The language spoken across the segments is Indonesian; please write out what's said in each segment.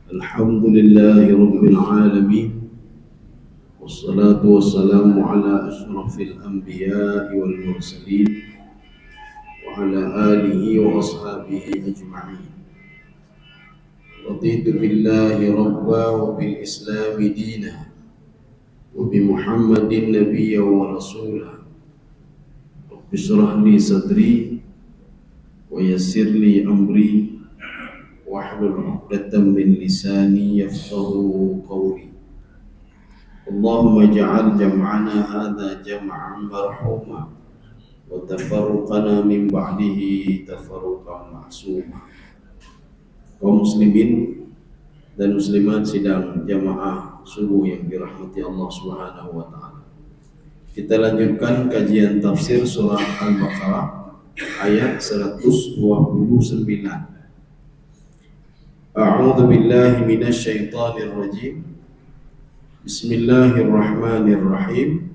الحمد لله رب العالمين، والصلاة والسلام على أشرف الأنبياء والمرسلين وعلى آله وأصحابه أجمعين. رضيت بالله ربا وبالإسلام دينا وبمحمد نبيا ورسولا. رب اشرح لي صدري ويسر لي أمري واحلل عقدة من لساني يفقهوا قولي. اللهم اجعل جمعنا هذا جمعا مرحوما وتفرقنا من بعده تفرقا معصوما. Kaum muslimin dan muslimat sidang jamaah subuh yang dirahmati Allah Subhanahu wa taala. Kita lanjutkan kajian tafsir surah Al-Baqarah ayat 129. A'udzu billahi minasy syaithanir rajim. Bismillahirrahmanirrahim.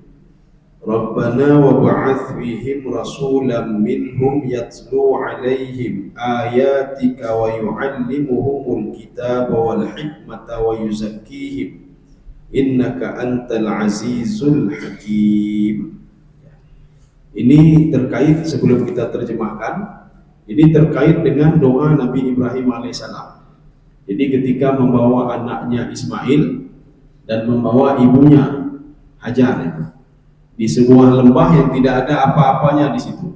Rabbana wab'ats fihim rasulan minhum yatlu 'alaihim ayatika wa yu'allimuhumul kitaba wal hikmata wa yuzakkihim innaka antal azizul hakim. Ini terkait, sebelum kita terjemahkan, ini terkait dengan doa Nabi Ibrahim alaihissalam. Jadi ketika membawa anaknya Ismail dan membawa ibunya Hajar di sebuah lembah yang tidak ada apa-apanya di situ.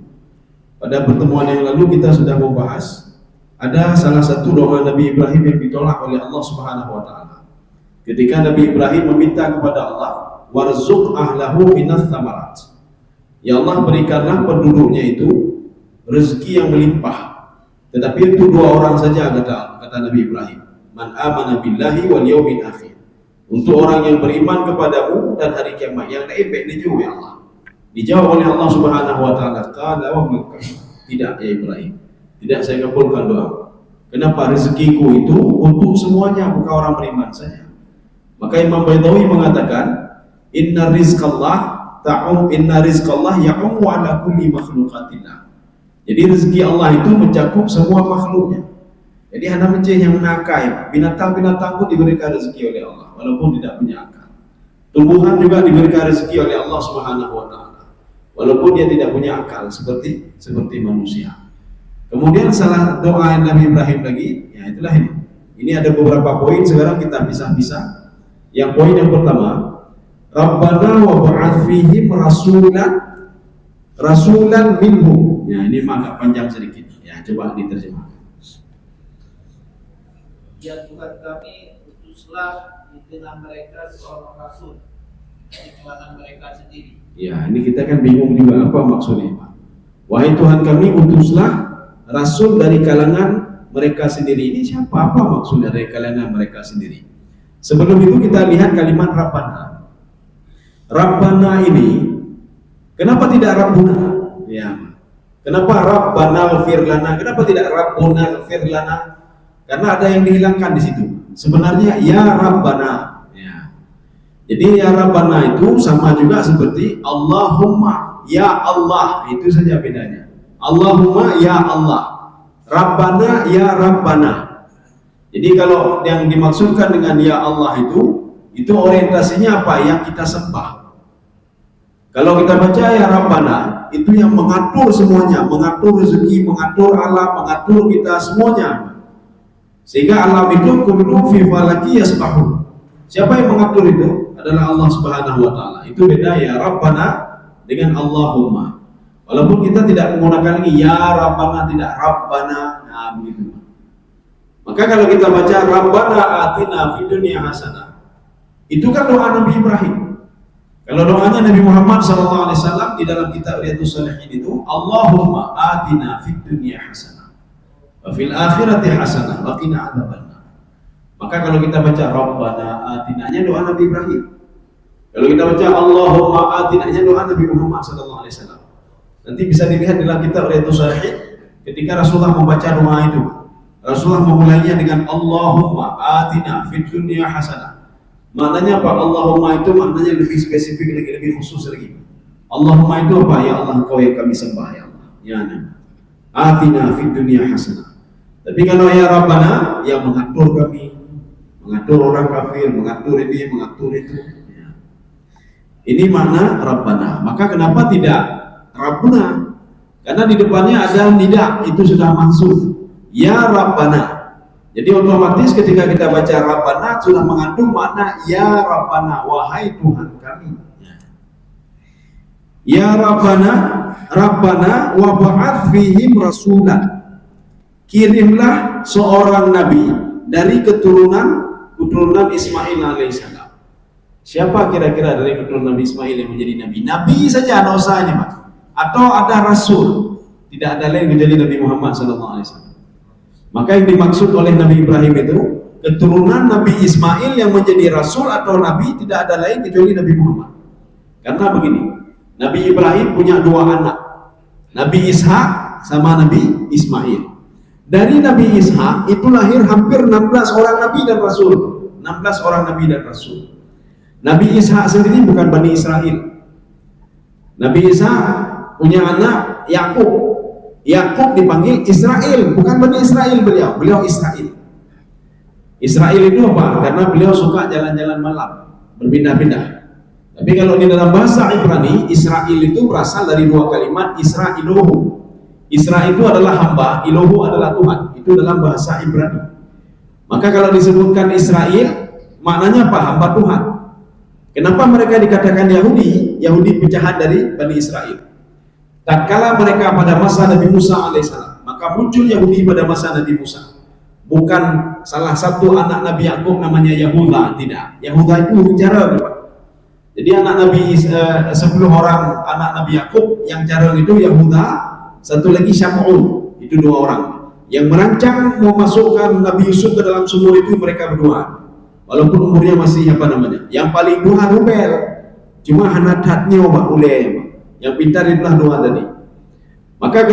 Pada pertemuan yang lalu kita sudah membahas ada salah satu doa Nabi Ibrahim yang ditolak oleh Allah Subhanahu wa taala. Ketika Nabi Ibrahim meminta kepada Allah, warzuq ahlahu minas tsamarat. Ya Allah, berikanlah penduduknya itu rezeki yang melimpah. Tetapi itu dua orang saja, kata Nabi Ibrahim. Man amana billahi wal yaumil akhir. Untuk orang yang beriman kepadamu dan hari kiamat. Yang lain baik dijawab ya Allah. Dijawab oleh Allah Subhanahu wa taala, qala wa maka. Tidak ya Ibrahim. Tidak saya kabulkan doa. Kenapa? Rezekiku itu untuk semuanya, bukan orang beriman saja. Maka Imam Baitawi mengatakan, inna rizqallah ya'um ala kulli makhluqatillah. Jadi rezeki Allah itu mencakup semua makhluknya. Jadi hanya menceh yang menakai, binatang-binatang pun diberikan rezeki oleh Allah walaupun tidak punya akal. Tumbuhan juga diberikan rezeki oleh Allah Subhanahu wa taala walaupun dia tidak punya akal seperti manusia. Kemudian salah doa Nabi Ibrahim lagi, ya itulah ini. Ini ada beberapa poin, sekarang kita pisah-pisah. Yang poin yang pertama, Rabbana wa ba'ats fihim rasulan minhum. Ya, ini agak panjang sedikit. Ya, coba diterjemahkan. Ya Tuhan kami, utuslah di tengah mereka seorang rasul dari kalangan mereka sendiri. Ya, ini kita kan bingung juga apa maksudnya, Pak. Wahai Tuhan kami, utuslah rasul dari kalangan mereka sendiri. Ini siapa? Apa maksudnya dari kalangan mereka sendiri? Sebelum itu kita lihat kalimat Rabbana. Rabbana ini, kenapa tidak Rabbuna? Ya. Kenapa Rabbana ighfir lana? Kenapa tidak Rabbuna ighfir lana? Karena ada yang dihilangkan di situ. Sebenarnya ya Rabbana. Ya. Jadi ya Rabbana itu sama juga seperti Allahumma ya Allah, itu saja bedanya. Allahumma ya Allah, Rabbana ya Rabbana. Jadi kalau yang dimaksudkan dengan ya Allah itu orientasinya apa? Yang kita sembah. Kalau kita baca ya Rabbana, itu yang mengatur semuanya, mengatur rezeki, mengatur alam, mengatur kita semuanya. Sehingga alam itu kullu fi falaki yasbahu. Siapa yang mengatur itu? Adalah Allah Subhanahu wa taala. Itu beda ya Rabbana dengan Allahumma. Walaupun kita tidak menggunakan lagi ya Rabbana, tidak Rabbana, nah begitu. Maka kalau kita baca Rabbana atina fid dunya hasanah, itu kan doa Nabi Ibrahim. Kalau doanya Nabi Muhammad SAW di dalam kitab Riyadhus Shalihin itu, Allahumma atina fid dunya hasanah wa fil akhirati hasanah wa qina adzabannar. Maka kalau kita baca Rabbana atinanya doa Nabi Ibrahim. Kalau kita baca Allahumma atinanya doa Nabi Muhammad SAW. Nanti bisa dilihat dalam kitab Riyadhus Shalihin ketika Rasulullah membaca doa itu. Rasulullah memulainya dengan Allahumma atina fid dunya hasanah. Maknanya apa? Allahumma itu maknanya lebih spesifik lagi, lebih khusus lagi. Allahumma itu apa? Ya Allah, Engkau yang kami sembah ya Allah. Ya Nabi. Atina fid dunya hasanah. Tapi kalau ya Rabbana, yang mengatur kami, mengatur orang kafir, mengatur ini, mengatur itu. Ya. Ini makna Rabbana. Maka kenapa tidak Rabbuna? Karena di depannya ada nida, itu sudah maksud. Ya Rabbana. Jadi otomatis ketika kita baca Rabbana sudah mengandung makna ya Rabbana, wahai Tuhan kami. Ya Rabbana, Rabbana wa ba'ath fihim rasulan. Kirimlah seorang nabi dari keturunan Ismail alaihissalam. Siapa kira-kira dari keturunan Nabi Ismail yang menjadi nabi? Nabi saja ada usahanya, Pak. Atau ada rasul? Tidak ada lain menjadi Nabi Muhammad SAW. Maka yang dimaksud oleh Nabi Ibrahim itu keturunan Nabi Ismail yang menjadi rasul atau nabi, tidak ada lain kecuali Nabi Muhammad. Karena begini, Nabi Ibrahim punya dua anak, Nabi Ishak sama Nabi Ismail. Dari Nabi Ishak itu lahir hampir 16 orang nabi dan rasul. 16 orang nabi dan rasul. Nabi Ishak sendiri bukan Bani Israel. Nabi Ishak punya anak Yakub. Yakub dipanggil Israel, bukan Bani Israel beliau Israel. Israel itu apa? Karena beliau suka jalan-jalan malam, berpindah-pindah. Tapi kalau di dalam bahasa Ibrani, Israel itu berasal dari dua kalimat Isra Ilohu. Isra itu adalah hamba, Ilohu adalah Tuhan. Itu dalam bahasa Ibrani. Maka kalau disebutkan Israel, maknanya apa? Hamba Tuhan. Kenapa mereka dikatakan Yahudi? Yahudi pecahan dari Bani Israel. Tatkala mereka pada masa Nabi Musa alaihissalam, maka muncul Yahudi pada masa Nabi Musa. Bukan salah satu anak Nabi Yakub namanya Yahuda, tidak. Yahuda itu cara Pak. Jadi anak Nabi 10 orang anak Nabi Yakub yang cara itu Yahuda, satu lagi Syamu'un, itu 2 orang. Yang merancang mau masukkan Nabi Yusuf ke dalam sumur itu mereka berdua. Walaupun umurnya masih yang paling tua Rubel, cuma hanat-hatnya Pak Ulem. Yang pintar itulah 2 tadi. Maka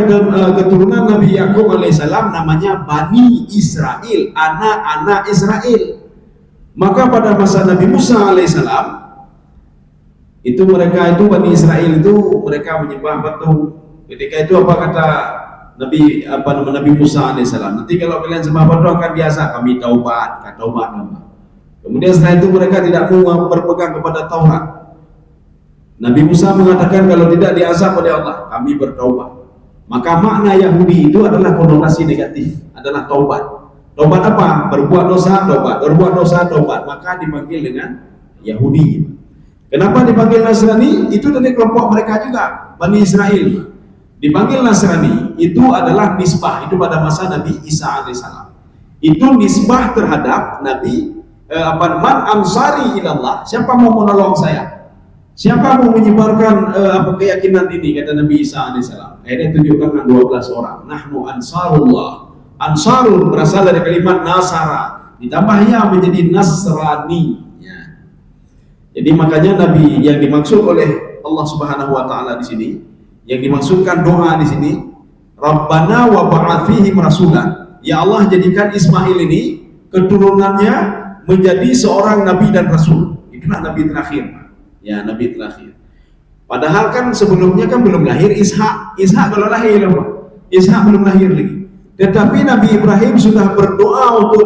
keturunan Nabi Yakub alaihissalam namanya Bani Israel, anak-anak Israel. Maka pada masa Nabi Musa alaihissalam itu Bani Israel itu mereka menyembah batu. Ketika itu apa kata Nabi Musa alaihissalam? Nanti kalau kalian sembah batu akan biasa, kami taubat, Kemudian setelah itu mereka tidak mau berpegang kepada Taurat. Nabi Musa mengatakan kalau tidak diazab oleh Allah, kami bertaubat. Maka makna Yahudi itu adalah konotasi negatif, adalah taubat. Taubat apa? Berbuat dosa, taubat. Berbuat dosa, taubat. Maka dipanggil dengan Yahudi. Kenapa dipanggil Nasrani? Itu dari kelompok mereka juga, Bani Israel. Dipanggil Nasrani itu adalah nisbah, itu pada masa Nabi Isa alaihissalam. Itu nisbah terhadap Nabi man ansari ilallah, siapa mau menolong saya? Siapa mau menyebarkan keyakinan ini, kata Nabi Isa alaihissalam. Akhirnya tunjukkan 12 orang. Nahnu ansarullah. Ansarul berasal dari kalimat nasara, ditambah ya menjadi nasrani. Ya. Jadi makanya Nabi yang dimaksud oleh Allah Subhanahu wa taala di sini, yang dimaksudkan doa di sini, Rabbana wa ba'ath fihim rasulan. Ya Allah, jadikan Ismail ini keturunannya menjadi seorang nabi dan rasul. Itulah nabi terakhir. Ya, nabi terakhir. Padahal kan sebelumnya kan belum lahir Ishak. Ishak kalau lahir loh, Ishak belum lahir lagi. Tetapi Nabi Ibrahim sudah berdoa untuk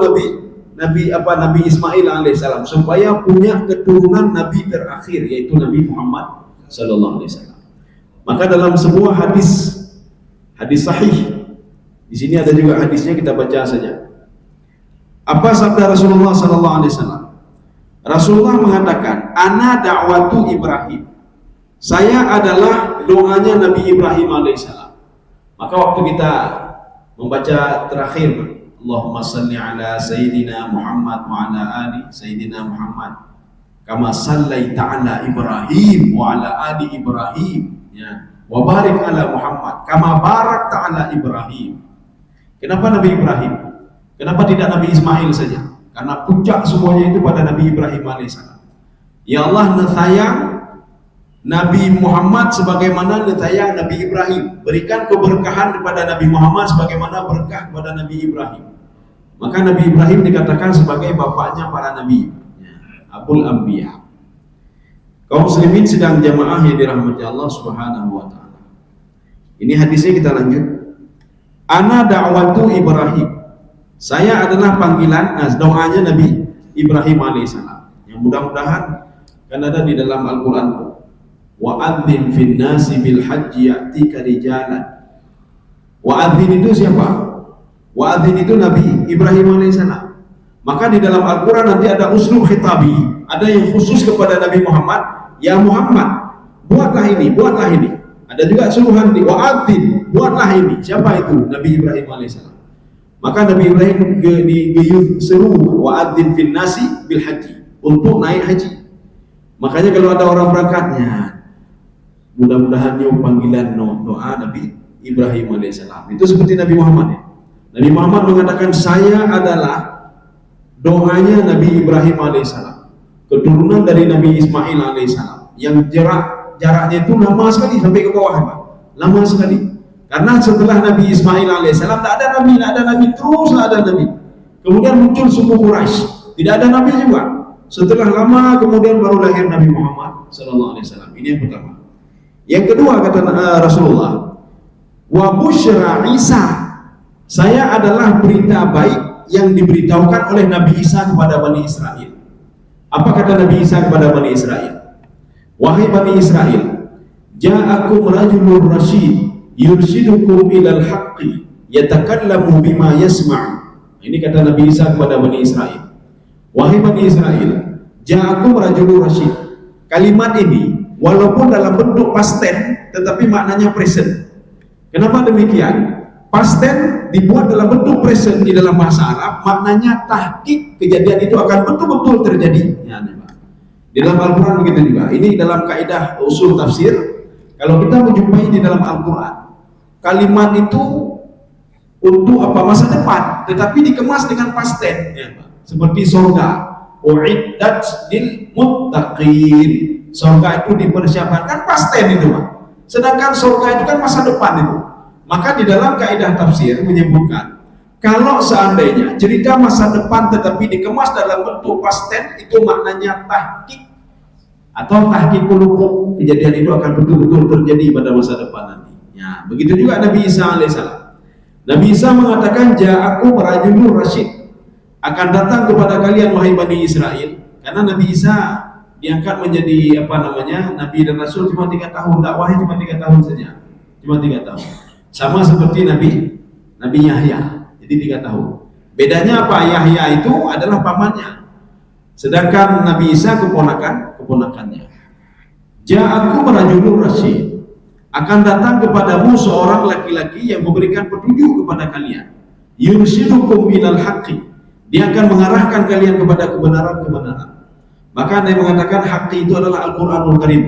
Nabi Ismail alaihissalam supaya punya keturunan nabi terakhir, yaitu Nabi Muhammad sallallahu alaihi wasallam. Maka dalam sebuah hadis sahih, di sini ada juga hadisnya, kita baca saja. Apa sabda Rasulullah sallallahu alaihi wasallam? Rasulullah mengatakan, ana da'watu Ibrahim. Saya adalah doanya Nabi Ibrahim alaihissalam. Maka waktu kita membaca terakhir, Allahumma salli ala Sayyidina Muhammad wa ala ali Sayyidina Muhammad kama sallaita ala Ibrahim wa ala ali Ibrahim, ya, wa barik ala Muhammad kama barakta ala Ibrahim. Kenapa Nabi Ibrahim? Kenapa tidak Nabi Ismail saja? Karena puncak semuanya itu pada Nabi Ibrahim alaihissalam. Ya Allah, sayang Nabi Muhammad sebagaimana sayang Nabi Ibrahim. Berikan keberkahan kepada Nabi Muhammad sebagaimana berkah kepada Nabi Ibrahim. Maka Nabi Ibrahim dikatakan sebagai bapaknya para nabi, Abul Anbiya. Kaum muslimin sedang jamaah yang dirahmati Allah Subhanahu wa taala. Ini hadisnya, kita lanjut. Ana da'watu Ibrahim. Saya adalah panggilan, doanya Nabi Ibrahim alaihissalam. Yang mudah-mudahan kan ada di dalam Al-Quran. Wa'adzim fin nasi bil haji ya'tika rijalan. Wa'adzin itu siapa? Wa'adzin itu Nabi Ibrahim alaihissalam. Maka di dalam Al-Quran nanti ada uslub khitabi, ada yang khusus kepada Nabi Muhammad. Ya Muhammad, buatlah ini, buatlah ini. Ada juga suruhan di wa'adzin, buatlah ini. Siapa itu? Nabi Ibrahim alaihissalam. Maka Nabi Ibrahim seru wa'adzin fin nasi bil haji, untuk naik haji. Makanya kalau ada orang berangkatnya, mudah-mudahan yung panggilan doa Nabi Ibrahim alaihissalam. Itu seperti Nabi Muhammad ya. Nabi Muhammad mengatakan, saya adalah doanya Nabi Ibrahim alaihissalam, keturunan dari Nabi Ismail alaihissalam, yang jaraknya itu lama sekali sampai ke bawah, Pak. Lama sekali. Karena setelah Nabi Ismail alaihissalam tak ada nabi, terus ada nabi. Kemudian muncul suku Quraisy, tidak ada nabi juga. Setelah lama kemudian baru lahir Nabi Muhammad sallallahu alaihi wasallam. Ini yang pertama. Yang kedua kata Rasulullah, wa busyra Isa, saya adalah berita baik yang diberitahukan oleh Nabi Isa kepada Bani Israel. Apa kata Nabi Isa kepada Bani Israel? Wahai Bani Israel, ja'akum rajulur rasyid yurshidukum ilal haqqi yatakallamu bima yasma'. Ini kata Nabi Isa kepada Bani Israel. Wahai Bani Israel, ja'akum rajulur rasyid. Kalimat ini walaupun dalam bentuk past tense tetapi maknanya present. Kenapa demikian? Past tense dibuat dalam bentuk present di dalam bahasa Arab, maknanya tahqiq kejadian itu akan betul-betul terjadi. Ya, di dalam Al-Quran begitu juga. Ini dalam kaidah usul tafsir. Kalau kita menjumpai di dalam Al-Quran, kalimat itu untuk apa? Masa depan, tetapi dikemas dengan past tense. Ya, seperti surga, uiddat lil muttaqin. Surga itu dipersiapkan, kan past tense itu, Pak. Sedangkan surga itu kan masa depan itu. Maka di dalam kaidah tafsir menyebutkan, kalau seandainya cerita masa depan tetapi dikemas dalam bentuk past tense, itu maknanya tahqiq atau tahqiqul wuqu'. Kejadian itu akan betul-betul terjadi pada masa depan nanti. Ya, begitu juga Nabi Isa alaihissalam. Nabi Isa mengatakan, ja'akum rajulur rasyid, akan datang kepada kalian wahai Bani Israel. Karena Nabi Isa diangkat menjadi Nabi dan Rasul cuma 3 tahun, dakwahnya cuma 3 tahun saja, cuma 3 tahun. Sama seperti Nabi Yahya, jadi 3 tahun. Bedanya apa? Yahya itu adalah pamannya, sedangkan Nabi Isa keponakannya. Ja'akum rajulur rasyid, akan datang kepadamu seorang laki-laki yang memberikan petunjuk kepada kalian. Yurshidukum ilal haqqi, dia akan mengarahkan kalian kepada kebenaran-kebenaran. Maka Nabi mengatakan haqqi itu adalah Al-Quranul Karim,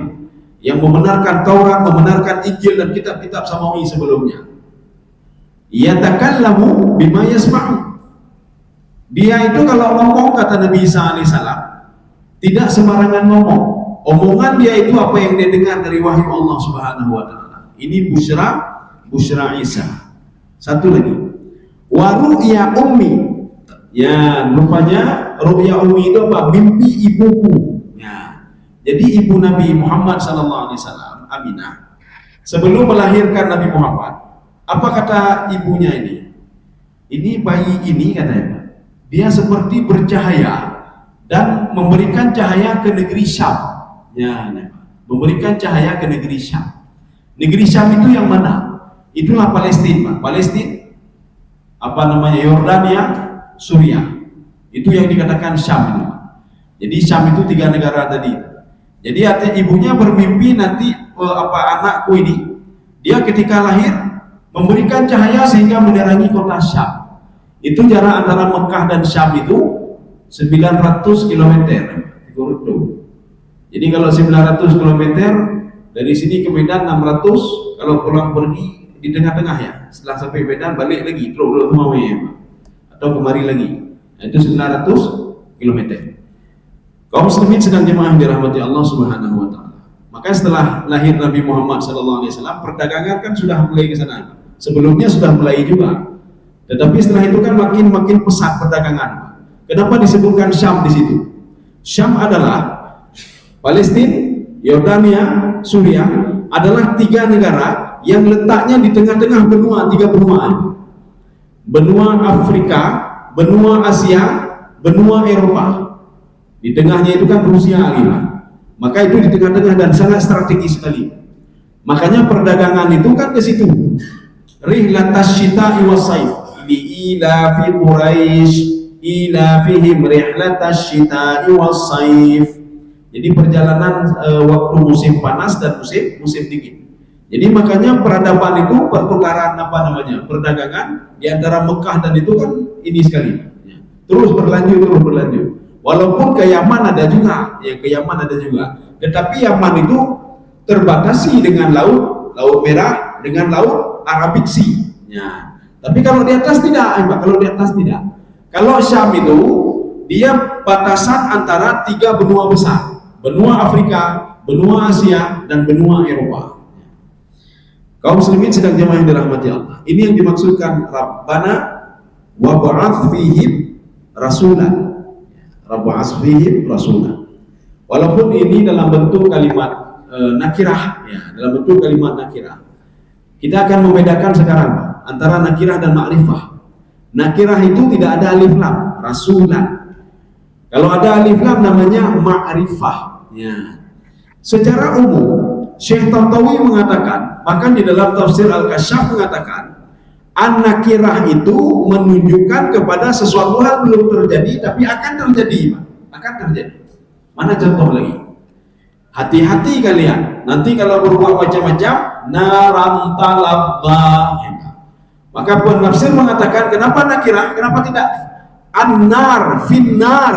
yang membenarkan Taurat, membenarkan Injil dan kitab-kitab samawi sebelumnya. Yatakallamu bima yasma'u, dia itu kalau ngomong, kata Nabi Isa alaihissalam, tidak sembarangan ngomong. Omongan dia itu apa yang dia dengar dari wahyu Allah Subhanahu wa taala. Ini busyra Isa. Satu lagi, wa ru'ya ummi. Ya, rupanya ru'ya ummi itu apa? Mimpi ibuku. Ya. Jadi ibu Nabi Muhammad sallallahu alaihi wasallam, Aminah, sebelum melahirkan Nabi Muhammad, apa kata ibunya ini? Ini bayi ini katanya, dia seperti bercahaya dan memberikan cahaya ke negeri Syam. Ya, memberikan cahaya ke negeri Syam. Negeri Syam itu yang mana? Itulah Palestina, Pak. Palestina, Yordania, Suriah. Itu yang dikatakan Syam itu. Jadi Syam itu 3 negara tadi. Jadi artinya ibunya bermimpi nanti anakku ini, dia ketika lahir memberikan cahaya sehingga menerangi kota Syam. Itu jarak antara Mekah dan Syam itu 900 km. Jadi kalau 900 km dari sini ke Medan 600, kalau pulang pergi di tengah-tengah ya. Setelah sampai Medan balik lagi terus atau kemari lagi. Nah, itu 900 km. Kaum muslimin sedang jemaah dirahmati Allah Subhanahu wa taala. Maka setelah lahir Nabi Muhammad sallallahu alaihi wasallam, perdagangan kan sudah mulai ke sana. Sebelumnya sudah mulai juga. Tetapi setelah itu kan makin pesat perdagangan. Kenapa disebutkan Syam di situ? Syam adalah Palestina, Yordania, Suriah adalah 3 negara yang letaknya di tengah-tengah benua, 3 benua. Benua Afrika, benua Asia, benua Eropa. Di tengahnya itu kan Rusia lagi, Pak. Maka itu di tengah-tengah dan sangat strategis sekali. Makanya perdagangan itu kan ke situ. Rihlatash syita'i was-saif. Li ila fi Quraisy ila fihim rihlatash syita'i was-saif. Jadi perjalanan waktu musim panas dan musim dingin. Jadi makanya peradaban itu pertukaran perdagangan di antara Mekah dan itu kan ini sekali. Ya. Terus berlanjut. Walaupun ke Yaman ada juga, Tetapi Yaman itu terbatasi dengan laut Merah dengan laut Arabic Sea. Ya. Tapi kalau di atas tidak, Kalau Syam itu dia batasan antara 3 benua besar. Benua Afrika, benua Asia, dan benua Eropa. Kaum muslimin sedang jemaah yang dirahmati Allah. Ini yang dimaksudkan Rabbana wa ba'ath fihim rasulan. Walaupun ini dalam bentuk kalimat nakirah, dalam bentuk kalimat nakirah. Kita akan membedakan sekarang antara nakirah dan ma'rifah. Nakirah itu tidak ada alif lam, rasulan. Kalau ada alif lam namanya ma'rifah. Ya. Secara umum Syekh Tantawi mengatakan, bahkan di dalam tafsir Al-Kasyaf mengatakan, an-nakirah itu menunjukkan kepada sesuatu hal belum terjadi tapi akan terjadi. Mana contoh lagi? Hati-hati kalian, nanti kalau berbuat macam-macam, naram talabba. Maka penafsir mengatakan, kenapa nakirah? Kenapa tidak an-nar, finnar?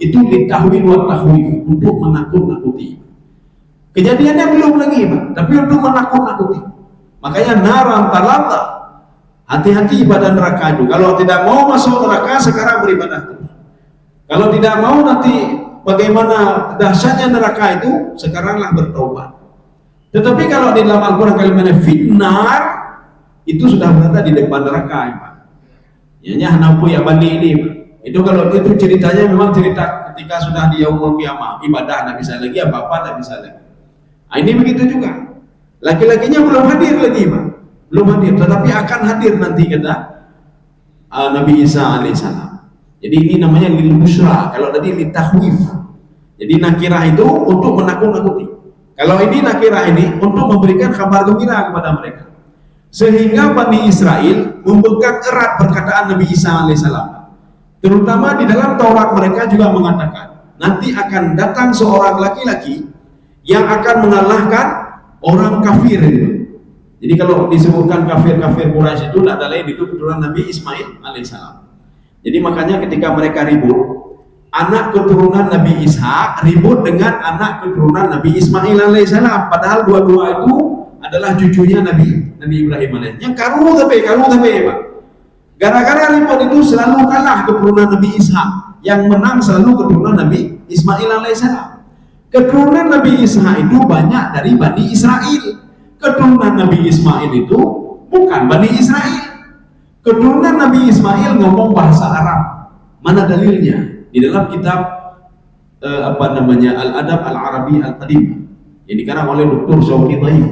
Itu ditahwin wa tahwif, untuk menakut-nakuti. Kejadiannya belum lagi, Pak, tapi untuk menakut-nakuti. Makanya naram talabba. Hati-hati pada neraka itu. Kalau tidak mau masuk neraka, sekarang beribadah terus. Kalau tidak mau nanti bagaimana dahsyatnya neraka itu, sekaranglah bertobat. Tetapi kalau di dalam Al-Quran kalimatnya finnar, itu sudah berada di depan neraka, Pak. Ya nampu ya bani ini, Pak. Itu kalau itu ceritanya memang cerita ketika sudah di yaumul qiyamah, ibadah tak bisa lagi, apa-apa tak bisa lagi. Nah, ini begitu juga. Laki-lakinya belum hadir lagi, Pak. Belum hadir, tetapi akan hadir nanti kata Nabi Isa alaihissalam. Jadi ini namanya lil busyra, kalau tadi lil tahwif. Jadi nakirah itu untuk menakut-nakuti. Kalau ini nakirah ini untuk memberikan kabar gembira kepada mereka. Sehingga Bani Israel memegang erat perkataan Nabi Isa alaihissalam. Terutama di dalam Taurat mereka juga mengatakan, nanti akan datang seorang laki-laki yang akan mengalahkan orang kafir itu. Jadi kalau disebutkan kafir-kafir Quraisy itu tidak ada lain, itu keturunan Nabi Ismail alaihissalam. Jadi makanya ketika mereka ribut, anak keturunan Nabi Ishak ribut dengan anak keturunan Nabi Ismail alaihissalam. Padahal dua-dua itu adalah cucunya Nabi Ibrahim alaihissalam. Yang karu tapi Pak. Gara-gara ribut itu selalu kalah keturunan Nabi Ishak, yang menang selalu keturunan Nabi Ismail alaihissalam. Keturunan Nabi Ishak itu banyak dari Bani Israel. Keturunan Nabi Ismail itu bukan Bani Israel. Keturunan Nabi Ismail ngomong bahasa Arab. Mana dalilnya? Di dalam kitab Al-Adab Al-Arabi Al-Qadim yang dikarang oleh Dr. Syauqi Dhaif.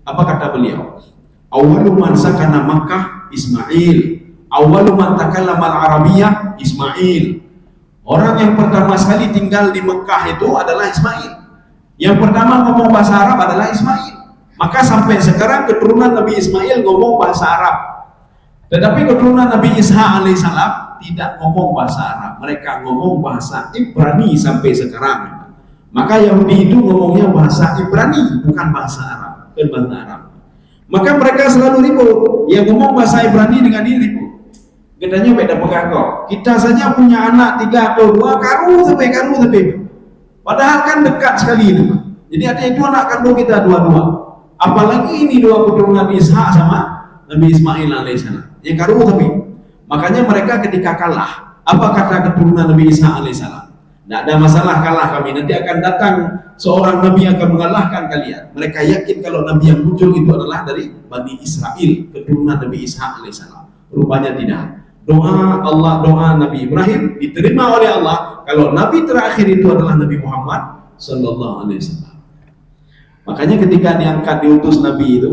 Apa kata beliau? Awwalu man sakana Makkah Ismail. Awwalu man takallama al-Arabiyyah Ismail. Orang yang pertama sekali tinggal di Mekah itu adalah Ismail. Yang pertama ngomong bahasa Arab adalah Ismail. Maka sampai sekarang keturunan Nabi Ismail ngomong bahasa Arab. Tetapi keturunan Nabi Isa alaihissalam tidak ngomong bahasa Arab. Mereka ngomong bahasa Ibrani sampai sekarang. Maka Yahudi itu ngomongnya bahasa Ibrani, bukan bahasa Arab. Bahasa Arab. Maka mereka selalu ribut. Yang ngomong bahasa Ibrani dengan ini ribut. Katanya beda pegangkau. Kita saja punya anak 3 atau 2, karu sampai. Padahal kan dekat sekali itu. Jadi artinya itu anak kandung kita dua-dua. Apalagi ini 2 keturunan Nabi Ishak sama Nabi Ismail alaihissalam. Yang karu tapi. Makanya mereka ketika kalah, apa kata keturunan Nabi Isa alaihissalam? Tidak ada masalah kalah kami. Nanti akan datang seorang Nabi yang akan mengalahkan kalian. Mereka yakin kalau Nabi yang muncul itu adalah dari Bani Israel, keturunan Nabi Isa alaihissalam. Rupanya tidak. Doa Nabi Ibrahim diterima oleh Allah kalau Nabi terakhir itu adalah Nabi Muhammad sallallahu alaihi wasallam. Makanya ketika diangkat diutus Nabi itu,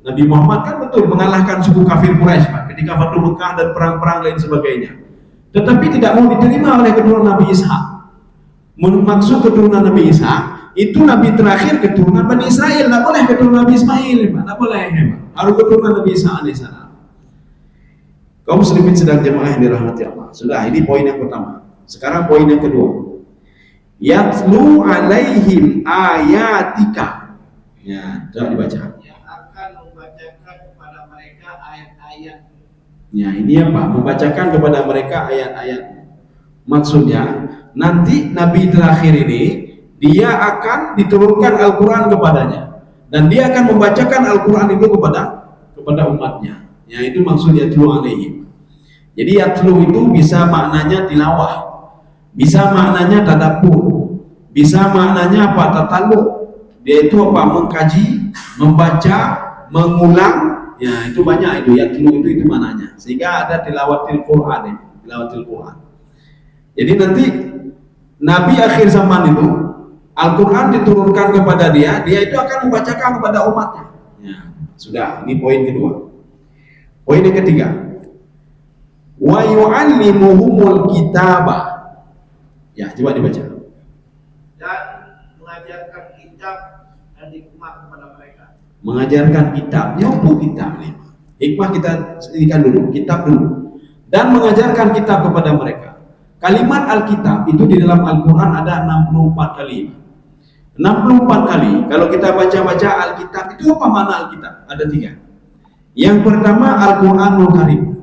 Nabi Muhammad kan betul mengalahkan suku kafir Quraisy, Pak, ketika Fatu Mekah dan perang-perang lain sebagainya. Tetapi tidak mau diterima oleh keturunan Nabi Ishak. maksud keturunan Nabi Isa itu Nabi terakhir keturunan Bani Israel, tidak boleh keturunan Nabi Ismail, tidak boleh, harus keturunan Nabi Isa alaihissalam. Kaum muslimin sedang jemaah yang dirahmati Allah. Sudah, ini poin yang pertama. Sekarang poin yang kedua. Yatlu alaihim ayatika. Ya, coba dibaca. Yang akan membacakan kepada mereka ayat-ayat. Ya, ini apa? Membacakan kepada mereka ayat-ayat. Maksudnya, nanti Nabi terakhir ini dia akan diturunkan Al-Quran kepadanya, dan dia akan membacakan Al-Quran itu kepada umatnya. Ya, itu maksud yatlu alaihim. Jadi yatlu itu bisa maknanya tilawah, bisa maknanya tadabbur, bisa maknanya apa? Tatalluq. Dia itu apa? Mengkaji, membaca, mengulang. Ya, itu banyak itu yatlu itu maknanya. Sehingga ada tilawatil Quran ya, tilawatil Quran. Jadi nanti Nabi akhir zaman itu Al-Quran diturunkan kepada dia itu akan membacakan kepada umatnya. Ya, sudah, ini poin kedua. Poin yang ketiga, wa yu'allimuhumul kitaba. Ya, coba dibaca. Dan mengajarkan kitab dan hikmah kepada mereka. Mengajarkan kitab, apa kitab ini? Hikmah kita sedikan dulu, kitab dulu. Dan mengajarkan kitab kepada mereka. Kalimat Alkitab itu di dalam Al-Quran ada 64 kali. 64 kali. Kalau kita baca-baca Alkitab, itu apa makna Alkitab? Ada 3. Yang pertama Al-Quranul Karim.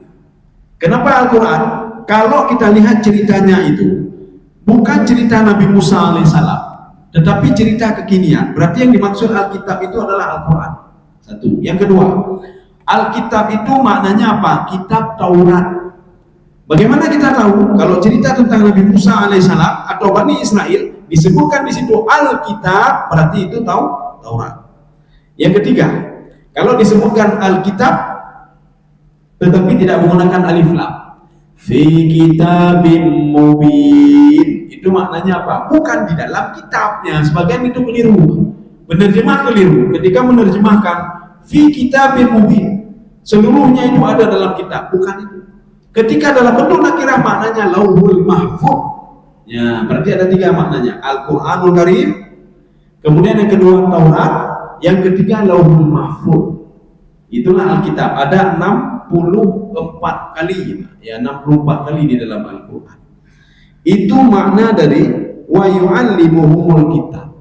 Kenapa Al-Quran? Kalau kita lihat ceritanya itu bukan cerita Nabi Musa alaihissalam, tetapi cerita kekinian. Berarti yang dimaksud Alkitab itu adalah Al-Quran. Satu. Yang kedua, Alkitab itu maknanya apa? Kitab Taurat. Bagaimana kita tahu kalau cerita tentang Nabi Musa alaihissalam atau Bani Israel disebutkan di situ Alkitab, berarti itu Taurat. Yang ketiga, kalau disebutkan Alkitab tetapi tidak menggunakan alif lam, fi kitabim mubin, itu maknanya apa? Bukan di dalam kitabnya. Sebagian itu keliru, penerjemah keliru ketika menerjemahkan fi kitabim mubin, seluruhnya itu ada dalam kitab. Bukan itu. Ketika dalam bentuk nakirah maknanya lauhul mahfuz. Ya, berarti ada 3 maknanya. Al-Quranul Karim, kemudian yang kedua Taurat, yang ketiga lauhul mahfuz. Itulah Alkitab. Ada 64 kali, ya 64 kali di dalam Al-Quran. Itu makna dari wa yu'allimuhumul kitab.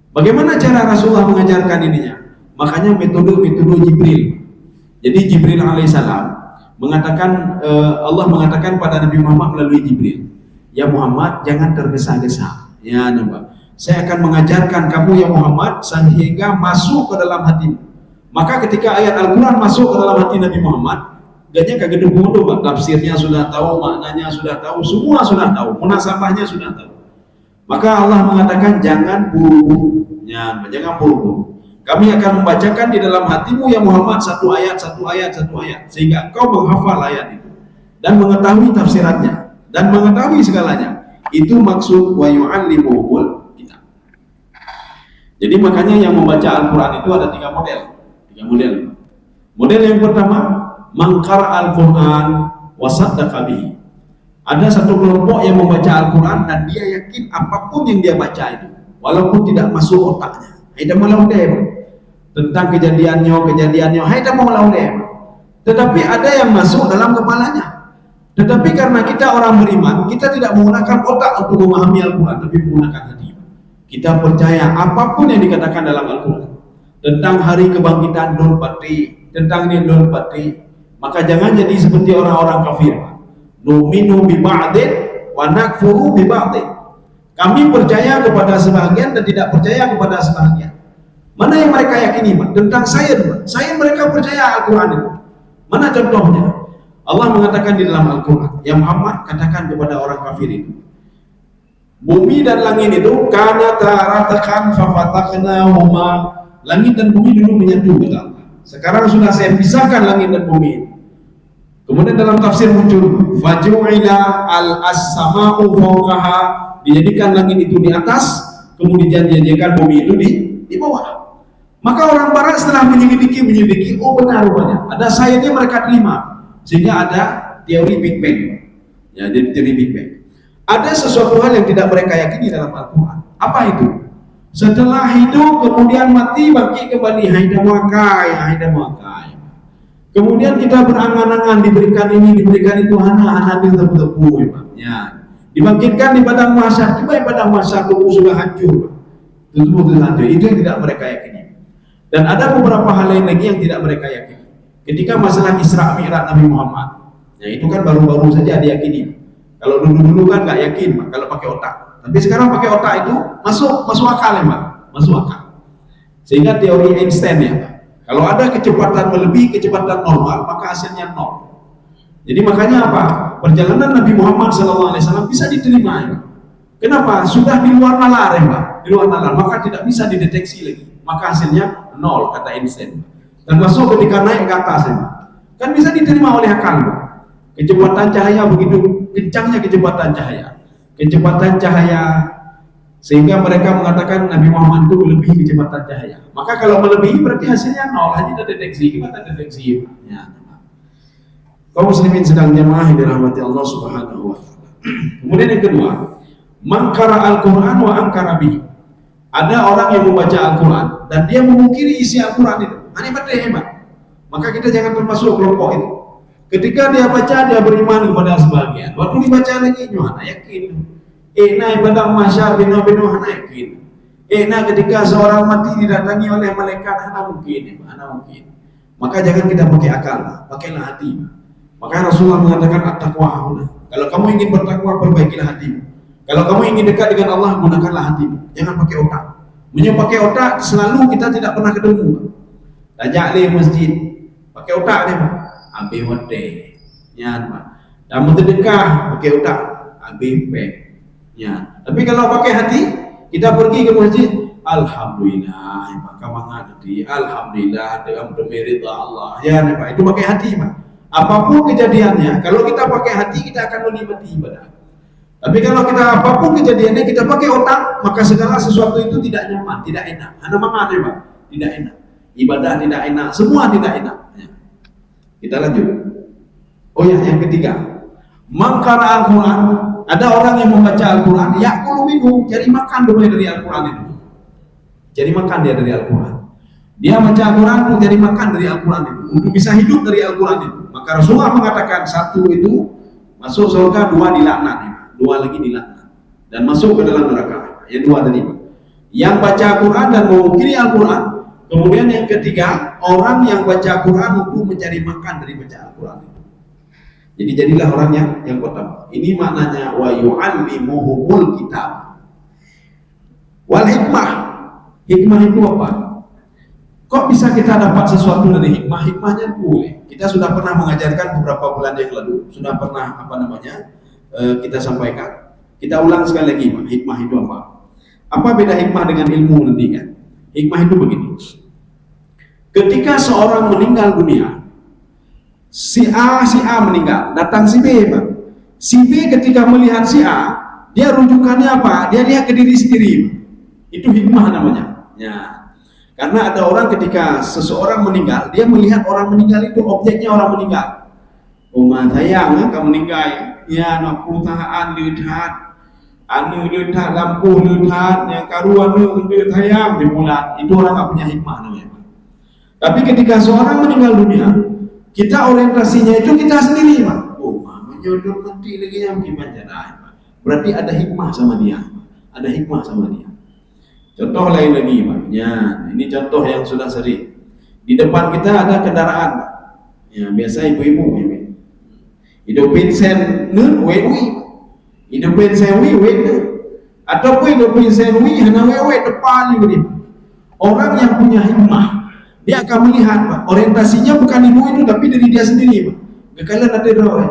Bagaimana cara Rasulullah mengajarkan ininya? Makanya metode Jibril. Jadi Jibril alaihissalam mengatakan, Allah mengatakan pada Nabi Muhammad melalui Jibril, ya Muhammad, jangan tergesa-gesa. Ya Nabi, saya akan mengajarkan kamu ya Muhammad sehingga masuk ke dalam hatimu. Maka ketika ayat Al-Quran masuk ke dalam hati Nabi Muhammad, gaknya kagak bodoh, tafsirnya sudah tahu, maknanya sudah tahu, semua sudah tahu, munasabahnya sudah tahu. Maka Allah mengatakan jangan buru-buru, ya, jangan buru-buru. Kami akan membacakan di dalam hatimu ya Muhammad satu ayat, sehingga engkau menghafal ayat itu dan mengetahui tafsirannya dan mengetahui segalanya. Itu maksud wa yu'allimuhumul kitab. Jadi makanya yang membaca Al-Quran itu ada 3 model. 3 model. Model yang pertama, mangkar Al-Quran wa saddaqa bihi. Ada satu kelompok yang membaca Al-Quran dan dia yakin apapun yang dia baca itu, walaupun tidak masuk otaknya. Haida malau tentang kejadiannya, haida malau. Tetapi ada yang masuk dalam kepalanya. Tetapi karena kita orang beriman, kita tidak menggunakan otak untuk memahami Al-Quran, tapi menggunakan hati. Kita percaya apapun yang dikatakan dalam Al-Quran tentang hari kebangkitan Dul Patri, tentang ini Dul Patri, maka jangan jadi seperti orang-orang kafir. Nu'minu bi ba'din wa nakfuru bi ba'din. Kami percaya kepada sebahagian dan tidak percaya kepada sebahagian. Mana yang mereka yakini, Pak? Tentang saya mereka percaya Al-Quran itu. Mana contohnya? Allah mengatakan di dalam Al-Quran, ya Muhammad, katakan kepada orang kafir itu, bumi dan langit itu kanata ratakan fafataqnahuma. Langit dan bumi dulu menyatu, kata Allah. Sekarang sudah saya pisahkan langit dan bumi. Kemudian dalam tafsir muncul faju'ila al-as-sama'u fawqaha, dijadikan langit itu di atas, kemudian dijadikan bumi itu di bawah. Maka orang barat setelah menyelidiki, oh benar rupanya. Ada sayapnya mereka terima, sehingga ada teori Big Bang. Ya, jadi teori Big Bang. Ada sesuatu hal yang tidak mereka yakini dalam Al-Quran. Apa itu? Setelah hidup kemudian mati bangkit kembali, haida makai. Kemudian kita berangan-angan diberikan ini, diberikan itu, hana tepu-tepu ya. Dibangkitkan di padang mahsyar, tiba di padang mahsyar tubuh sudah hancur. Tubuh hancur. Itu yang tidak mereka yakini. Dan ada beberapa hal lain lagi yang tidak mereka yakini. Ketika masalah Isra Mi'raj Nabi Muhammad, ya itu kan baru-baru saja diyakini. Kalau dulu-dulu kan nggak yakin, Pak, kalau pakai otak. Tapi sekarang pakai otak itu masuk akal ya, Pak. Masuk akal. Sehingga teori Einstein ya, Pak. Kalau ada kecepatan melebihi kecepatan normal, maka hasilnya nol. Jadi makanya apa? Perjalanan Nabi Muhammad SAW bisa diterima ya. Kenapa? Sudah di luar nalar ya, Pak. Di luar nalar, maka tidak bisa dideteksi lagi. Maka hasilnya nol, kata Einstein. Termasuk ketika naik ke atas ya, Pak. Kan bisa diterima oleh akal, Pak. Kecepatan cahaya begitu kencangnya kecepatan cahaya sehingga mereka mengatakan Nabi Muhammad itu melebihi kecepatan cahaya. Maka kalau melebihi berarti hasilnya nol, hanya terdeteksi. Gimana deteksi? Ya. Kaum muslimin sedang jamaah yang dirahmati Allah Subhanahu wa taala. Kemudian yang kedua, mangkara Al-Qur'an wa angkara bihi. Ada orang yang membaca Al-Quran dan dia memungkiri isi Al-Quran itu. Ini hebat. Maka kita jangan termasuk kelompok itu. Ketika dia baca, dia beriman kepada sebagian. Waktu dibaca lagi, hana yakin. Naik padang mahsyar bino-bino, hana yakin. Ketika seorang mati didatangi oleh malaikat, hana mungkin. Maka jangan kita pakai akal, pakailah hati. Maka Rasulullah mengatakan at-taqwa. Kalau kamu ingin bertakwa, perbaikilah hatimu. Kalau kamu ingin dekat dengan Allah, gunakanlah hatimu. Jangan pakai otak. Pakai otak selalu kita tidak pernah ketemu. Tajak le masjid, pakai otak dia, ambil hotel, ya, dan mentedekah pakai otak, ambil pek, ya. Tapi kalau pakai hati, kita pergi ke masjid, alhamdulillah, maka mengerti, alhamdulillah dengan merit Allah, ya, Pak. Itu pakai hati, Pak. Apapun kejadiannya, kalau kita pakai hati, kita akan menikmati ibadah. Tapi kalau kita apapun kejadiannya kita pakai otak, maka segala sesuatu itu tidak nyaman, tidak enak. Hana mangat ya, Pak, tidak enak. Ibadah tidak enak, semua tidak enak. Ya. Kita lanjut. Oh ya, yang ketiga, mangkara Al-Quran. Ada orang yang membaca Al-Quran, ya'kulu minhu, cari makan mulai dari Al-Quran itu. Cari makan dia dari Al-Quran. Dia baca Al-Quran untuk cari makan dari Al-Quran itu, untuk bisa hidup dari Al-Quran itu. Maka Rasulullah mengatakan satu itu masuk surga, dua dilaknat, dua lagi dilaknat dan masuk ke dalam neraka. Yang dua tadi, yang baca Al-Quran dan mengukiri Al-Quran. Kemudian yang ketiga, orang yang baca Al-Quran untuk mencari makan dari baca Al-Quran itu. Jadi jadilah orangnya yang pertama. Ini maknanya wa yu'allimuhumul kitab wal hikmah. Hikmah itu apa? Kok bisa kita dapat sesuatu dari hikmah? Hikmahnya boleh. Kita sudah pernah mengajarkan beberapa bulan yang lalu, sudah pernah kita sampaikan. Kita ulang sekali lagi, Pak. Hikmah itu apa? Apa beda hikmah dengan ilmu nanti kan? Hikmah itu begini. Ketika seorang meninggal dunia, si A meninggal, datang si B, Pak. Si B ketika melihat si A, dia rujukannya apa? Dia lihat ke diri sendiri. Itu hikmah namanya. Ya. Karena ada orang ketika seseorang meninggal, dia melihat orang meninggal itu objeknya orang meninggal. Rumah sayang, kamu meninggal, ya nak perusahaan lihat, anu lihat lampu lihat, yang karuan lihat sayang dimulat. Itu orang tak punya hikmah namanya. Tapi ketika seorang meninggal dunia, kita orientasinya itu kita sendiri, Pak. Oh, menjodoh mati lagi yang gimana? Berarti ada hikmah sama dia. Ada hikmah sama dia. Contoh lain lagi, Pak. Ya, ini contoh yang sudah sering. Di depan kita ada kendaraan, Pak. Ya, biasa ibu-ibu ya. Hidupin sen nun wewi. Hidupin sen wewi. Ataupun hidupin sen wewi hana wewe depan juga dia. Orang yang punya hikmah, dia akan melihat, Pak, orientasinya bukan ibu itu tapi diri dia sendiri, Pak. Kekalian ada doa.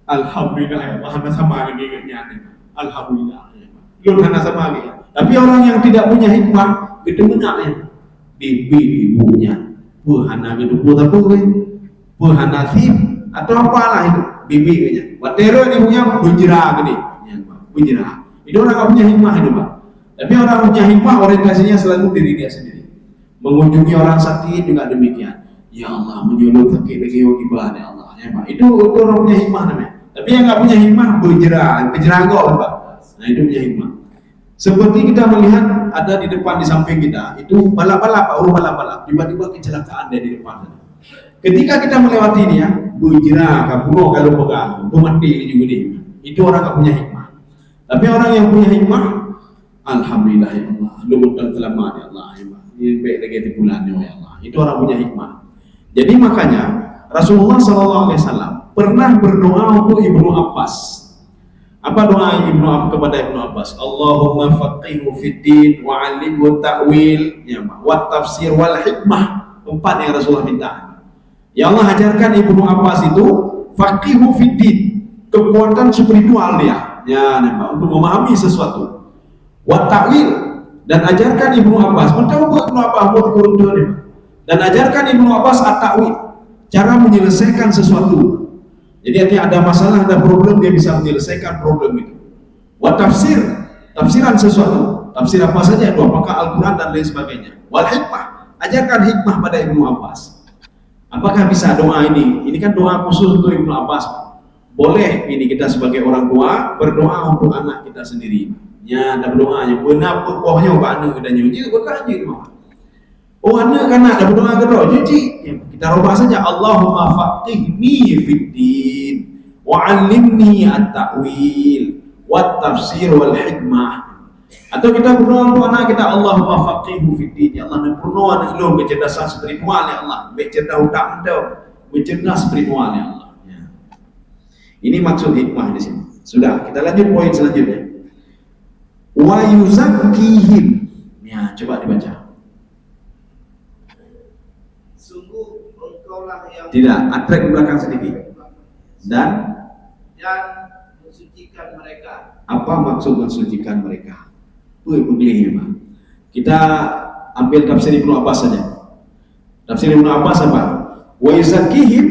Alhamdulillah ya, hana sama lagi kenyang. Alhamdulillah ya, Pak. Lu hana sama lagi. Tapi orang yang tidak punya hikmah, itu menaknya bibi ibunya. Hana gitu pun nasib atau apalah itu bibi kayaknya. Watero ibunya bunjira gini. Ya, bunjira. Itu orang yang punya hikmah itu, Pak. Tapi orang punya hikmah orientasinya selalu diri dia sendiri. Mengunjungi orang sakit juga demikian. Ya Allah, menyulut sakit lagi ibadah Allah, ya Pak. Itu orang punya hikmah namanya. Tapi yang nggak punya hikmah berjeragok Pak. Nah itu punya hikmah. Seperti kita melihat ada di depan di samping kita itu balap-balap, balap-balap, tiba-tiba kecelakaan dia di depan. Ketika kita melewati dia, berjerak, bunuh kalau pegang, itu mati ini juga dia. Itu orang nggak punya hikmah. Tapi orang yang punya hikmah, alhamdulillah ya Allah, lu betul selamat ya Allah, ya Allah. Ini baik lagi di bulannya ya Allah. Itu orang punya hikmah. Jadi makanya Rasulullah SAW pernah berdoa untuk Ibnu Abbas. Apa doa Ibnu kepada Ibnu Abbas? Allahumma faqihu fiddin wa 'allimhu ta'wil, ya, wa tafsir wal hikmah. Empat yang Rasulullah minta. Ya Allah, ajarkan Ibnu Abbas itu faqihu fiddin, kekuatan spiritual dia, ya, untuk memahami sesuatu. Wa ta'wil, dan ajarkan Ibnu Abbas, tahu Ibnu Abbas buat kurun dia. Dan ajarkan Ibnu Abbas at-ta'wil, cara menyelesaikan sesuatu. Jadi artinya ada masalah, ada problem, dia bisa menyelesaikan problem itu. Wa tafsir, tafsiran sesuatu, tafsir apa saja itu, apakah Al-Quran dan lain sebagainya. Wal hikmah, ajarkan hikmah pada Ibnu Abbas. Apakah bisa doa ini? Ini kan doa khusus untuk Ibnu Abbas. Boleh ini kita sebagai orang tua berdoa untuk anak kita sendiri. Ya, ada berdoanya. Benar pokoknya Pak Anu kita nyuci berkah je mah. Oh anak kan ada berdoa kedua cuci. Kita rubah saja Allahumma faqihni fiddin wa 'allimni at-ta'wil wa tafsir wal hikmah. Atau kita berdoa untuk anak kita Allahumma faqihu fiddin, ya Allah berdoa ilmu kecerdasan spiritual ya Allah, bercerdas utak anda, bercerdas spiritual ya Allah. Ya. Ini maksud hikmah di sini. Sudah, kita lanjut poin selanjutnya. Wa yuzakkihim. Ya, coba dibaca. Sungguh engkaulah yang Tidak, atrek ke belakang sedikit. Dan mensucikan mereka. apa maksud mensucikan mereka? Begini Pak. Kita ambil tafsir Ibnu Abbas saja. Tafsir Ibnu Abbas apa? Wa yuzakkihim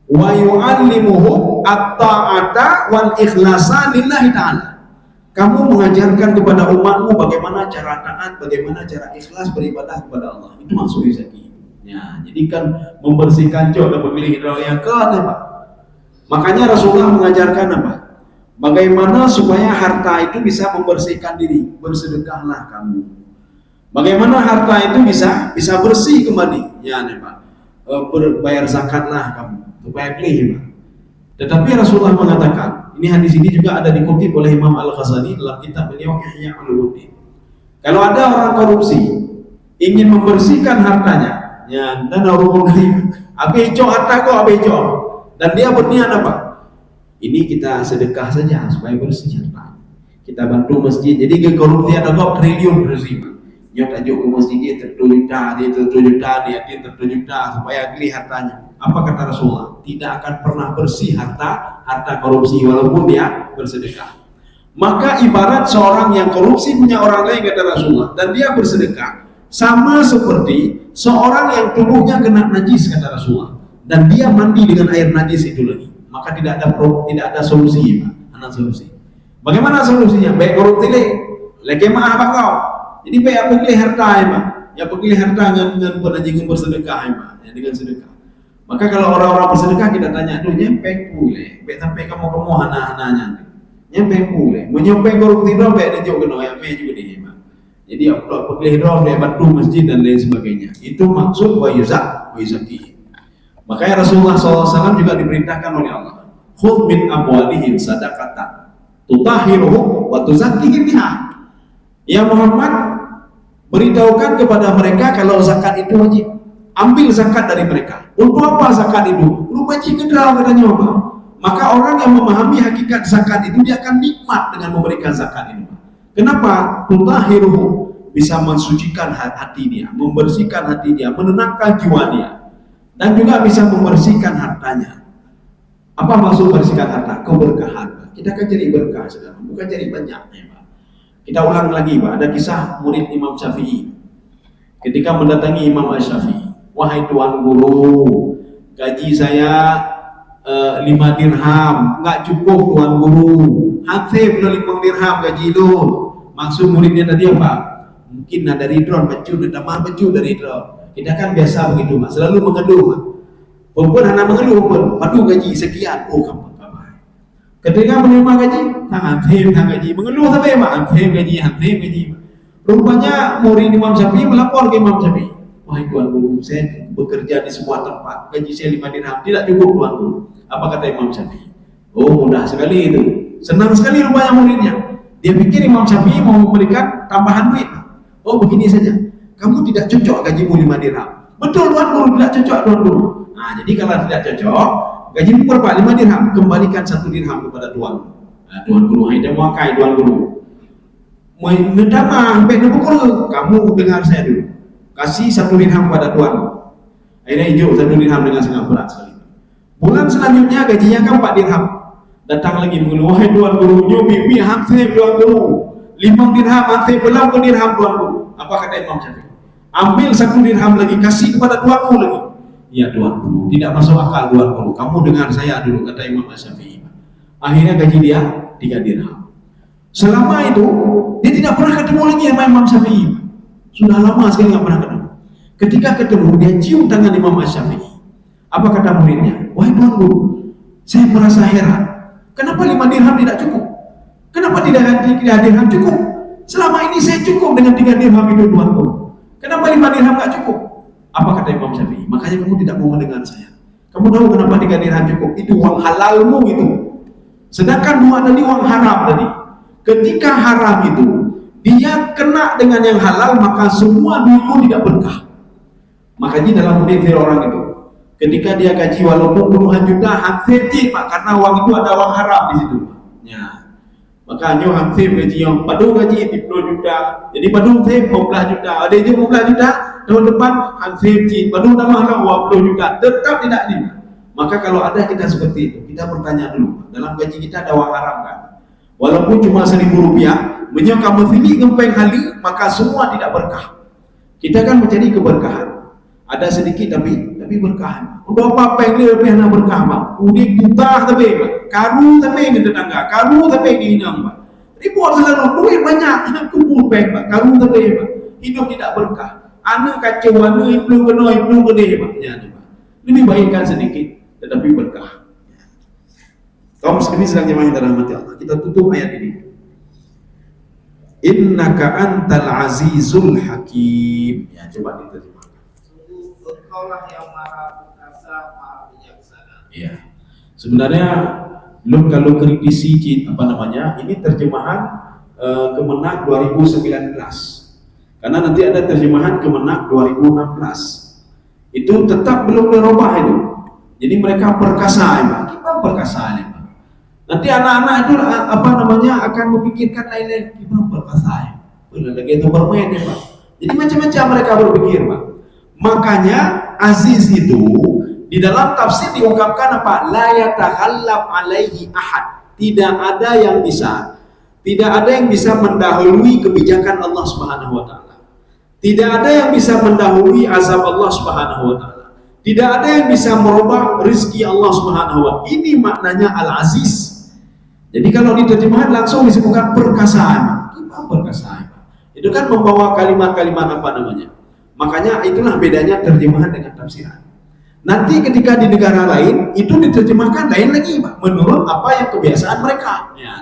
wa yu'allimuhum at-ta'ata wal ikhlasa lillahi ta'ala. Kamu mengajarkan kepada umatmu bagaimana cara taat, bagaimana cara ikhlas beribadah kepada Allah. Itu maksud yuzakkihim. Ya, jadi kan membersihkan jauh dan memilih yang Pak. Makanya Rasulullah mengajarkan apa? Bagaimana supaya harta itu bisa membersihkan diri, bersedekahlah kamu. Bagaimana harta itu bisa bersih kembali, ya Pak. Berbayar zakatlah kamu supaya clean Pak. Tetapi Rasulullah mengatakan, ini hadis ini juga ada dikutip oleh Imam Al-Ghazali dalam kitab beliau Ihya Ulumuddin. Kalau ada orang korupsi ingin membersihkan hartanya, ya dan orang korupsi, abe cok harta kok abe cok, dan dia berniat apa? Ini kita sedekah saja supaya bersih harta. Kita bantu masjid. Jadi ke korupsi ada kok triliun bersih. Nyok tajuk ke masjid dia tertujuta, dia tertujuta supaya geli hartanya. Apa kata Rasulullah? Tidak akan pernah bersih harta korupsi walaupun dia bersedekah. Maka ibarat seorang yang korupsi punya orang lain kata Rasulullah dan dia bersedekah sama seperti seorang yang tubuhnya kena najis kata Rasulullah dan dia mandi dengan air najis itu lagi. Maka tidak ada solusi Pak. Ada solusi. Bagaimana solusinya? Baik korupsi lagi maaf Pak kau. Jadi baik apa pilih harta ya Pak. Ya pilih harta dengan penajingan bersedekah ya Pak. Ya, dengan sedekah. Maka kalau orang-orang bersedekah kita tanya, "Duh nyempeng pule, baik sampai kamu anak-anaknya." Nyempeng pule. Menyempeng korupsi dong baik dia juga ya me juga dia Pak. Jadi apa pilih dong dia bantu masjid dan lain sebagainya. Itu maksud wa yuzakkihim. Makanya Rasulullah SAW juga diperintahkan oleh Allah, khudh min amwalihim sadaqatan tutahhiruhum wa tuzakkihim biha. Ya Muhammad, beritahukan kepada mereka kalau zakat itu wajib. Ambil zakat dari mereka. Untuk apa zakat itu? Lu wajib kedraw katanya apa? Maka orang yang memahami hakikat zakat itu dia akan nikmat dengan memberikan zakat itu. Kenapa? Tutahhiruhum, bisa mensucikan hati dia, membersihkan hati dia, menenangkan jiwa dia. Dan juga bisa membersihkan hartanya. Apa maksud membersihkan harta? Keberkahan. Kita kan cari berkah sekarang, bukan cari banyak ya Pak. Kita ulang lagi Pak, ada kisah murid Imam Syafi'i. Ketika mendatangi Imam Syafi'i, wahai tuan guru, gaji saya 5 dirham, nggak cukup tuan guru. Hafif 5 dirham gaji lu. Maksud muridnya tadi apa? Mungkin ada ridron, baju, ada mah baju dari ridron. Kita kan biasa begitu Mas, selalu mengeluh Mas. Perempuan anak mengeluh pun, padu gaji sekian, oh kamu. Ketika menerima gaji, hantim gaji, mengeluh sampai hantim gaji. Rupanya murid Imam Syafi'i melapor ke Imam Syafi'i. Wahai Tuan Guru, saya bekerja di sebuah tempat, gaji saya 5 dirham, tidak cukup Tuan Guru. Apa kata Imam Syafi'i? Oh, mudah sekali itu. Senang sekali rupanya muridnya. Dia pikir Imam Syafi'i mau memberikan tambahan duit. Oh, begini saja. Kamu tidak cocok gajimu 5 dirham. Betul Tuan Guru, tidak cocok Tuan Guru. Nah, jadi kalau tidak cocok, gajimu berapa? 5 dirham. Kembalikan 1 dirham kepada Tuan Guru. Nah, Tuan Guru, hanya memakai Tuan Guru. Ngedama, sampai nepukul, kamu dengar saya dulu. Kasih 1 dirham pada Tuan. Akhirnya hijau 1 dirham dengan sangat berat sekali. Bulan selanjutnya gajinya kan 4 dirham. Datang lagi mengeluh, wahai Tuan Guru, nyobi hansip Tuan Guru. 5 dirham hansip belau ke dirham Tuan Guru. Apa kata Imam Syafi'i? Ambil 1 dirham lagi, kasih kepada Tuanmu lagi. Ya Tuan Guru, tidak masuk akal Tuan Guru. Kamu dengar saya dulu, kata Imam Syafi'i. Akhirnya gaji dia 3 dirham. Selama itu dia tidak pernah ketemu lagi sama Imam Syafi'i. Sudah lama sekali tidak pernah ketemu. Ketika ketemu, dia cium tangan Imam Syafi'i. Apa kata muridnya? Wahai Tuan Guru, saya merasa heran. Kenapa 5 dirham tidak cukup? Kenapa tidak 3 dirham cukup? Selama ini saya cukup dengan 3 dirham itu Tuan Guru. Kenapa 5 dirham tidak cukup? Apa kata Imam Syafi'i? Makanya kamu tidak mau mendengar saya. Kamu tahu kenapa 3 dirham cukup? Itu uang halalmu itu. Sedangkan 2 tadi uang haram tadi. Ketika haram itu dia kena dengan yang halal, maka semua duitmu tidak berkah. Makanya dalam hadis orang itu, ketika dia gaji walaupun puluhan juta, hampir Pak, karena uang itu ada uang haram di situ. Ya. Makanya hampir gaji yang padu gaji 10 juta. Jadi padu saya 15 juta. Ada itu 15 juta, tahun depan hampir padu tambah 20 juta. Tetap tidak ini. Maka kalau ada kita seperti itu, kita bertanya dulu, dalam gaji kita ada uang haram kan? Walaupun cuma Rp1.000, menyangka mefili ngempeng hali, maka semua tidak berkah. Kita kan mencari keberkahan. Ada sedikit tapi berkah. Udah apa yang lebih nak berkah bang? Udah tutah tapi bang, karu tapi yang tetangga, karu tapi yang inang bang. Ribut selalu duit banyak, kumpul bang, karu tapi bang. Hidup tidak berkah. Anak kacau, anak ibnu kena bang. Ya, lebih baikkan sedikit, tetapi berkah. Kaum muslimin sedang jemaah yang dirahmati Allah. Kita tutup ayat ini. Innaka antal azizul hakim. Ya, coba diterjemahkan. Sungguh engkaulah yang maha perkasa, maha bijaksana. Iya. Sebenarnya kalau kritisi ini terjemahan Kemenak 2019. Karena nanti ada terjemahan Kemenak 2016. Itu tetap belum dirubah itu. Jadi mereka perkasa, kita perkasa ini. Nanti anak-anak itu akan memikirkan lain-lain, gimana perkasa. Lagi itu bermain ya Pak. Jadi macam-macam mereka berpikir Pak. Makanya aziz itu di dalam tafsir diungkapkan apa? La yatakhallaf alaihi ahad. Tidak ada yang bisa mendahului kebijakan Allah Subhanahu wa taala. Tidak ada yang bisa mendahului azab Allah Subhanahu wa taala. Tidak ada yang bisa merubah rezeki Allah Subhanahu wa taala. Ini maknanya Al-Aziz. Jadi kalau diterjemahkan langsung disebutkan perkasaan. Gimana perkasaan? Itu kan membawa kalimat-kalimat Makanya itulah bedanya terjemahan dengan tafsiran. Nanti ketika di negara lain itu diterjemahkan lain lagi Pak, menurut apa yang kebiasaan mereka. Ya,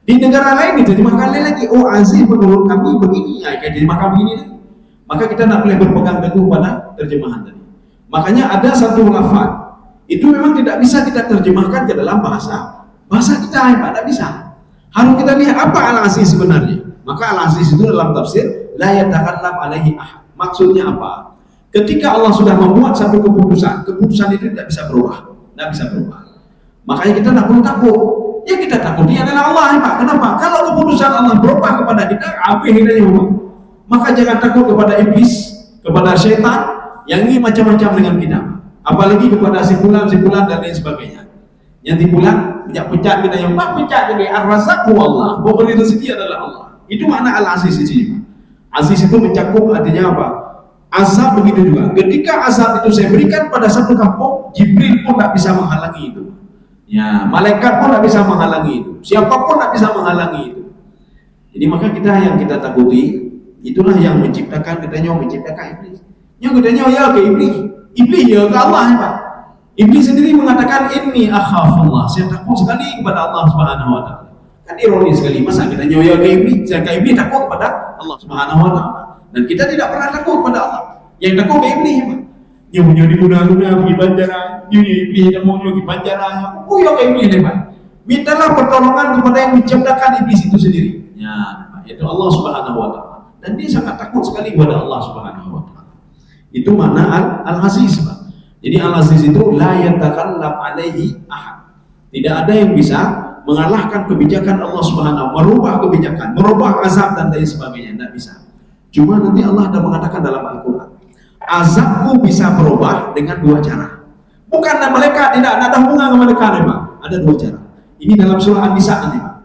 di negara lain diterjemahkan lain lagi. Oh aziz menurut kami begini, ya kayak diterjemahkan begini. Maka kita tidak boleh berpegang teguh pada terjemahan tadi. Makanya ada satu lafaz itu memang tidak bisa kita terjemahkan ke dalam bahasa kita Pak, tidak bisa. Harus kita lihat apa Al-Aziz sebenarnya. Maka Al-Aziz itu dalam tafsir la yatakhallaf alaihi ahad. Maksudnya apa? Ketika Allah sudah membuat satu keputusan itu tidak bisa berubah. Makanya kita tidak perlu takut. Ya kita takut, dia adalah Allah Pak. Kenapa? Kalau keputusan Allah berubah kepada kita, apa hidayah Allah? Maka jangan takut kepada iblis, kepada syaitan yang ini macam-macam dengan kita. Apalagi kepada si fulan dan lain sebagainya. Yang dipulang pecat kita yang pecat kita ar-razzaqu Allah, pemberi rezeki adalah Allah. Itu makna Al-Aziz di sini. Aziz itu mencakup artinya apa? Azab begitu juga. Ketika azab itu saya berikan pada satu kampung, Jibril pun tidak bisa menghalangi itu. Ya, malaikat pun tidak bisa menghalangi itu. Siapapun tidak bisa menghalangi itu. Jadi maka yang kita takuti, itulah yang menciptakan iblis. Yang katanya ya ke iblis ya ke Allah Pak. Iblis sendiri mengatakan inni akhafullah, saya takut sekali kepada Allah Subhanahu wa taala. Kan ironis sekali, masa kita nyoyo ke iblis, sedangkan iblis takut kepada Allah Subhanahu wa taala. Dan kita tidak pernah takut kepada Allah. Yang takut ke iblis, Pak. Nyonya di guna-guna pergi banjaran, nyonya iblis dan mau nyonya banjaran. Oh ya ke iblis deh, Pak. Mintalah pertolongan kepada yang menciptakan iblis itu sendiri. Ya, Pak. Itu Allah Subhanahu wa taala. Dan dia sangat takut sekali kepada Allah Subhanahu wa taala. Itu makna Al-Aziz, Pak. Jadi Al-Aziz itu la yatakallab alaihi ahad. Tidak ada yang bisa mengalahkan kebijakan Allah Subhanahu, merubah kebijakan, merubah azab dan lain sebagainya, tidak bisa. Cuma nanti Allah ada mengatakan dalam Al-Quran, azabku bisa berubah dengan dua cara. Bukan mereka tidak ada hubungan dengan mereka, Pak. Ada dua cara. Ini dalam surah An-Nisa nanti, Pak.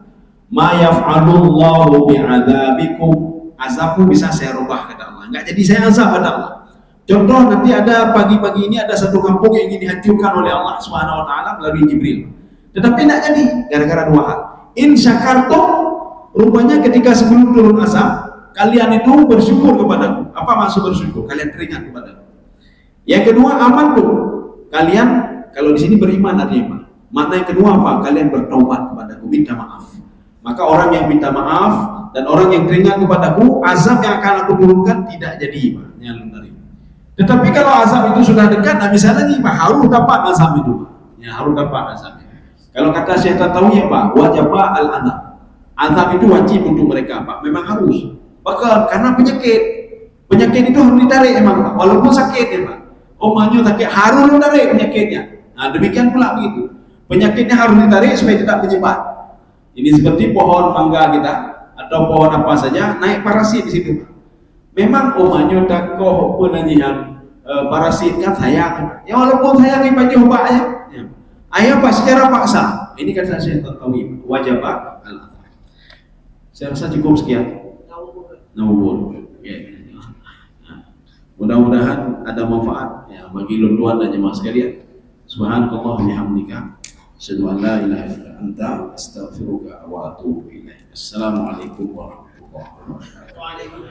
Ma yaf'alullahu bi'adzabikum, azabku bisa saya rubah kata Allah. Enggak jadi saya azab kata Allah. Contoh nanti ada pagi-pagi ini ada satu kampung yang ingin dihancurkan oleh Allah Subhanahu wa taala melalui Jibril. Tetapi tidak jadi gara-gara dua hal. In syakartum, rupanya ketika sebelum turun azab, kalian itu bersyukur kepadaku. Apa maksud bersyukur? Kalian teringat kepadaku. Yang kedua, aman tuh. Kalian kalau di sini beriman artinya. Makna yang kedua apa? Kalian bertaubat kepadaku, minta maaf. Maka orang yang minta maaf dan orang yang teringat kepadaku, azab yang akan aku turunkan tidak jadi, Pak. Tetapi kalau azab itu sudah dekat, tidak bisa lagi, Pak. Harus dapat azab itu, Pak. Ya, harus dapat azab. Kalau kata Syekh Tatawi, Pak, wajib al-adab. Azab itu wajib untuk mereka, Pak. Memang harus. Bahkan karena penyakit itu harus ditarik emang, Pak. Walaupun sakit ya, Pak. Omanya sakit harus ditarik penyakitnya. Nah, demikian pula begitu. Penyakitnya harus ditarik supaya tidak menyebar. Ini seperti pohon mangga kita atau pohon apa saja naik parasit di situ, Pak. Memang omanya takoh penajihan parasit kan sayang. Ya walaupun sayang ini panjang Pak ya. Ayah Pak secara paksa. Ini kata saya tahu wajib Pak. Saya rasa cukup sekian. Nawur. Ya. Mudah-mudahan ada manfaat ya bagi tuan dan jemaah sekalian. Subhanakallah wa bihamdika, asyhadu an la ilaha illa anta, astaghfiruka wa atubu ilaik. Assalamualaikum warahmatullahi wabarakatuh.